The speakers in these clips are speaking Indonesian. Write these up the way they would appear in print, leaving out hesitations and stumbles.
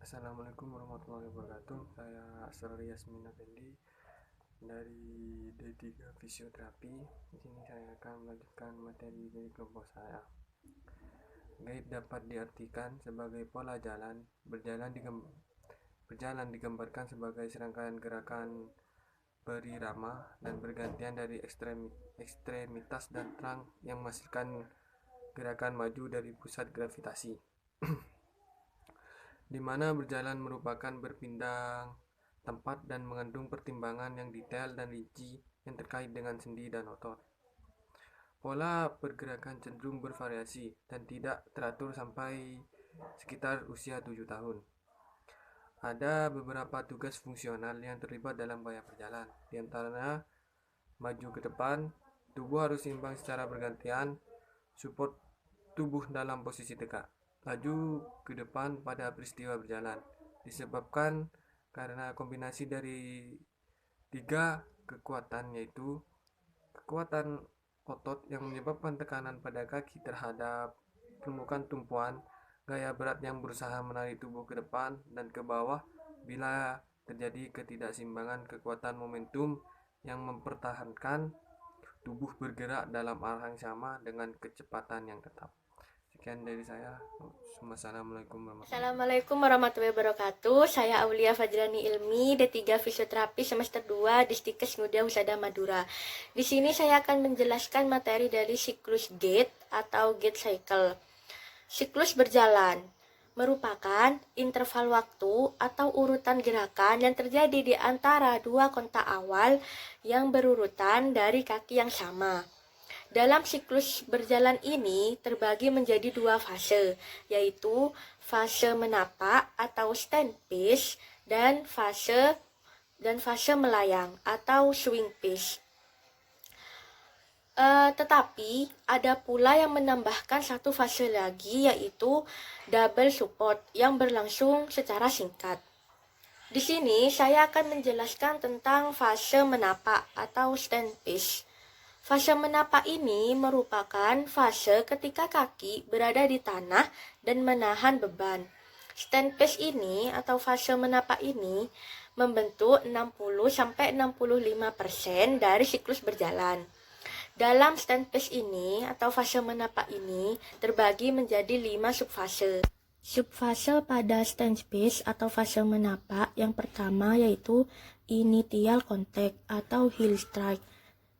Assalamualaikum warahmatullahi wabarakatuh. Saya Asrori Yasmin Effendi dari D3 Fisioterapi. Di sini saya akan melanjutkan materi dari kelompok saya. Gait dapat diartikan sebagai pola jalan. Berjalan digambarkan sebagai serangkaian gerakan berirama dan bergantian dari ekstremitas dan terang yang menghasilkan gerakan maju dari pusat gravitasi. Di mana berjalan merupakan berpindah tempat dan mengandung pertimbangan yang detail dan rinci yang terkait dengan sendi dan otot. Pola pergerakan cenderung bervariasi dan tidak teratur sampai sekitar usia 7 tahun. Ada beberapa tugas fungsional yang terlibat dalam gaya berjalan. Di antaranya maju ke depan, tubuh harus seimbang secara bergantian, support tubuh dalam posisi tegak. Laju ke depan pada peristiwa berjalan disebabkan karena kombinasi dari tiga kekuatan, yaitu kekuatan otot yang menyebabkan tekanan pada kaki terhadap permukaan tumpuan, gaya berat yang berusaha menarik tubuh ke depan dan ke bawah bila terjadi ketidakseimbangan kekuatan momentum yang mempertahankan tubuh bergerak dalam arah yang sama dengan kecepatan yang tetap. Sekian dari saya. Wassalamualaikum warahmatullahi wabarakatuh. Assalamualaikum warahmatullahi wabarakatuh. Saya Aulia Fajrani Ilmi, D3 Fisioterapi semester 2, Distikes Muda Husada Madura. Di sini saya akan menjelaskan materi dari siklus gait atau gait cycle. Siklus berjalan merupakan interval waktu atau urutan gerakan yang terjadi di antara dua kontak awal yang berurutan dari kaki yang sama. Dalam siklus berjalan ini terbagi menjadi dua fase, yaitu fase menapak atau stand pace dan fase melayang atau swing pace. Tetapi ada pula yang menambahkan satu fase lagi, yaitu double support yang berlangsung secara singkat. Di sini saya akan menjelaskan tentang fase menapak atau stand pace. Fase menapak ini merupakan fase ketika kaki berada di tanah dan menahan beban. Stand pace ini atau fase menapak ini membentuk 60-65% dari siklus berjalan. Dalam stand pace ini atau fase menapak ini terbagi menjadi 5 subfase. Subfase pada stand pace atau fase menapak yang pertama yaitu initial contact atau heel strike.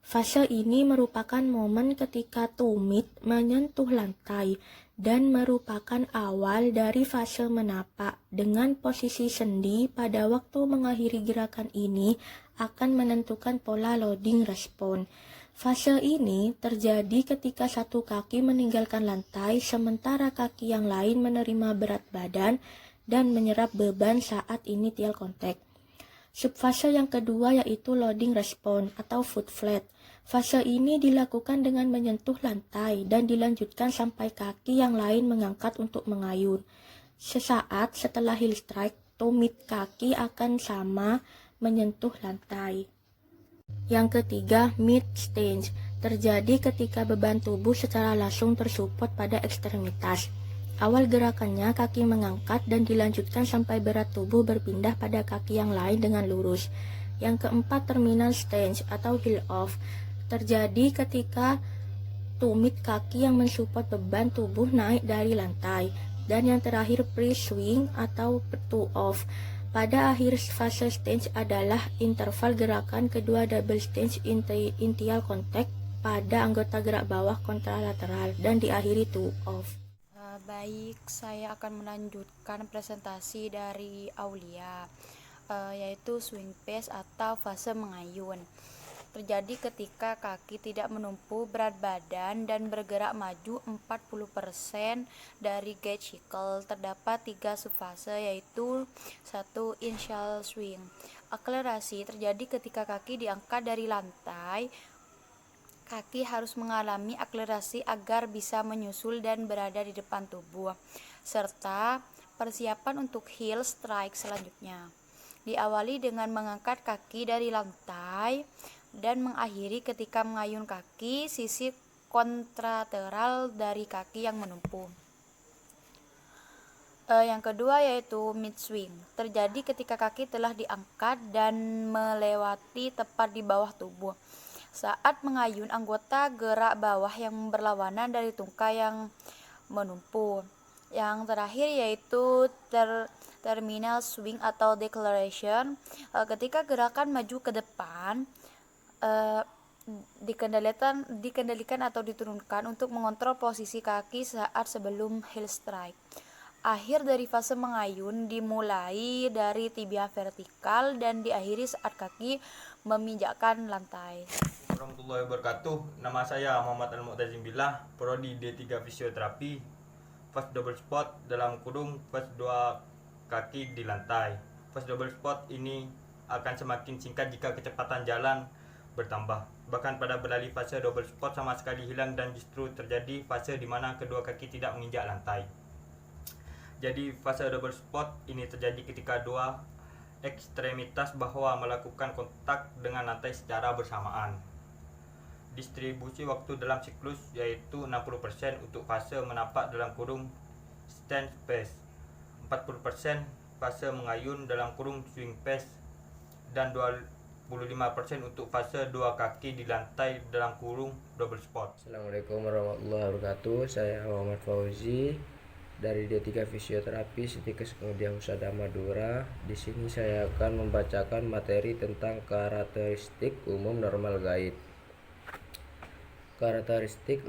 Fase ini merupakan momen ketika tumit menyentuh lantai dan merupakan awal dari fase menapak. Dengan posisi sendi pada waktu mengakhiri gerakan ini akan menentukan pola loading respon. Fase ini terjadi ketika satu kaki meninggalkan lantai sementara kaki yang lain menerima berat badan dan menyerap beban saat initial contact. Subfase yang kedua yaitu loading respon atau foot flat. Fase ini dilakukan dengan menyentuh lantai dan dilanjutkan sampai kaki yang lain mengangkat untuk mengayun. Sesaat setelah heel strike, tumit kaki akan sama menyentuh lantai. Yang ketiga, mid stance, terjadi ketika beban tubuh secara langsung tersupport pada ekstremitas. Awal gerakannya kaki mengangkat dan dilanjutkan sampai berat tubuh berpindah pada kaki yang lain dengan lurus. Yang keempat, terminal stance atau heel off, terjadi ketika tumit kaki yang mensupport beban tubuh naik dari lantai. Dan yang terakhir, pre-swing atau toe off. Pada akhir fase stance adalah interval gerakan kedua double stance initial contact pada anggota gerak bawah kontralateral dan diakhiri toe off. Baik, saya akan melanjutkan presentasi dari Aulia, yaitu swing pace atau fase mengayun. Terjadi ketika kaki tidak menumpu berat badan dan bergerak maju 40% dari gait cycle. Terdapat 3 subfase, yaitu 1. Initial swing. Akselerasi terjadi ketika kaki diangkat dari lantai. Kaki harus mengalami akselerasi agar bisa menyusul dan berada di depan tubuh, serta persiapan untuk heel strike selanjutnya. Diawali dengan mengangkat kaki dari lantai dan mengakhiri ketika mengayun kaki sisi kontrateral dari kaki yang menumpu. Yang kedua yaitu mid swing, terjadi ketika kaki telah diangkat dan melewati tepat di bawah tubuh. Saat mengayun, anggota gerak bawah yang berlawanan dari tungkai yang menumpu. Yang terakhir yaitu terminal swing atau declaration, ketika gerakan maju ke depan dikendalikan atau diturunkan untuk mengontrol posisi kaki saat sebelum heel strike. Akhir dari fase mengayun dimulai dari tibia vertikal dan diakhiri saat kaki meminjakkan lantai. Warahmatullahi wabarakatuh. Nama saya Muhammad Al-Mu'tazim Billah, prodi D3 Fisioterapi. Fase double spot dalam kurung fase 2 kaki di lantai. Fase double spot ini akan semakin singkat jika kecepatan jalan bertambah. Bahkan pada beralih fase double spot sama sekali hilang dan justru terjadi fase di mana kedua kaki tidak menginjak lantai. Jadi fase double spot ini terjadi ketika dua ekstremitas bahwa melakukan kontak dengan lantai secara bersamaan. Distribusi waktu dalam siklus yaitu 60% untuk fase menapak dalam kurung stand pace, 40% fase mengayun dalam kurung swing pace, dan 25% untuk fase dua kaki di lantai dalam kurung double spot. Assalamualaikum warahmatullahi wabarakatuh. Saya Muhammad Fauzi dari D3 Fisioterapi Sitikes Kemudian Husada Madura. Di sini saya akan membacakan materi tentang karakteristik umum normal gait. Karakteristik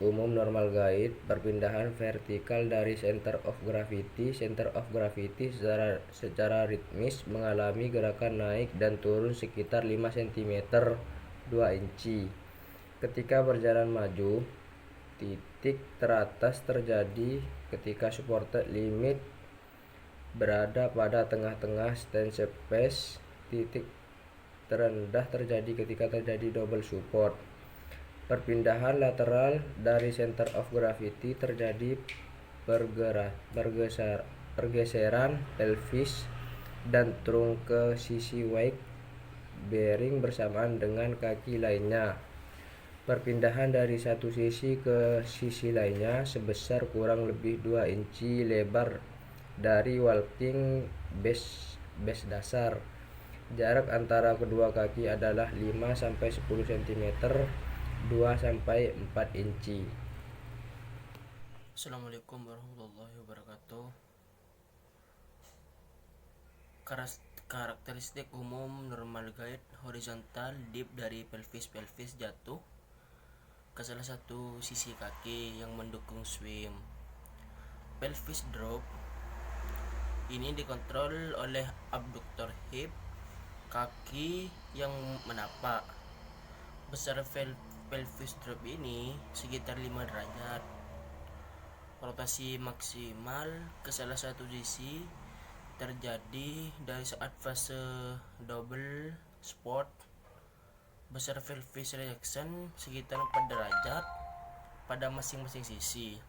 umum normal gait: perpindahan vertikal dari center of gravity. Center of gravity secara ritmis mengalami gerakan naik dan turun sekitar 5 cm 2 inci. Ketika berjalan maju, titik teratas terjadi ketika supported limit berada pada tengah-tengah stand space. Titik terendah terjadi ketika terjadi double support. Perpindahan lateral dari center of gravity terjadi pergeseran pelvis dan trunk ke sisi weight bearing bersamaan dengan kaki lainnya. Perpindahan dari satu sisi ke sisi lainnya sebesar kurang lebih 2 inci lebar dari walking base dasar. Jarak antara kedua kaki adalah 5-10 cm 2-4 inci. Assalamualaikum warahmatullahi wabarakatuh. Karakteristik umum normal gait: horizontal dip dari pelvis jatuh ke salah satu sisi kaki yang mendukung swim. Pelvis drop ini dikontrol oleh abduktor hip, kaki yang menapak. Besar pelvis drop ini sekitar 5 derajat. Rotasi maksimal ke salah satu sisi terjadi dari saat fase double spot. Besar pelvis reaction sekitar 4 derajat pada masing-masing sisi.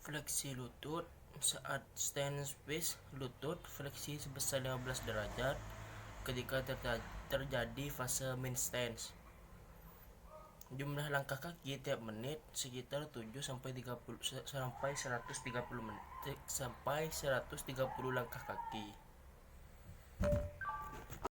Fleksi lutut saat stand space lutut fleksi sebesar 15 derajat ketika terjadi fase main stance. Jumlah langkah kaki tiap menit sekitar 7 sampai 130 langkah kaki.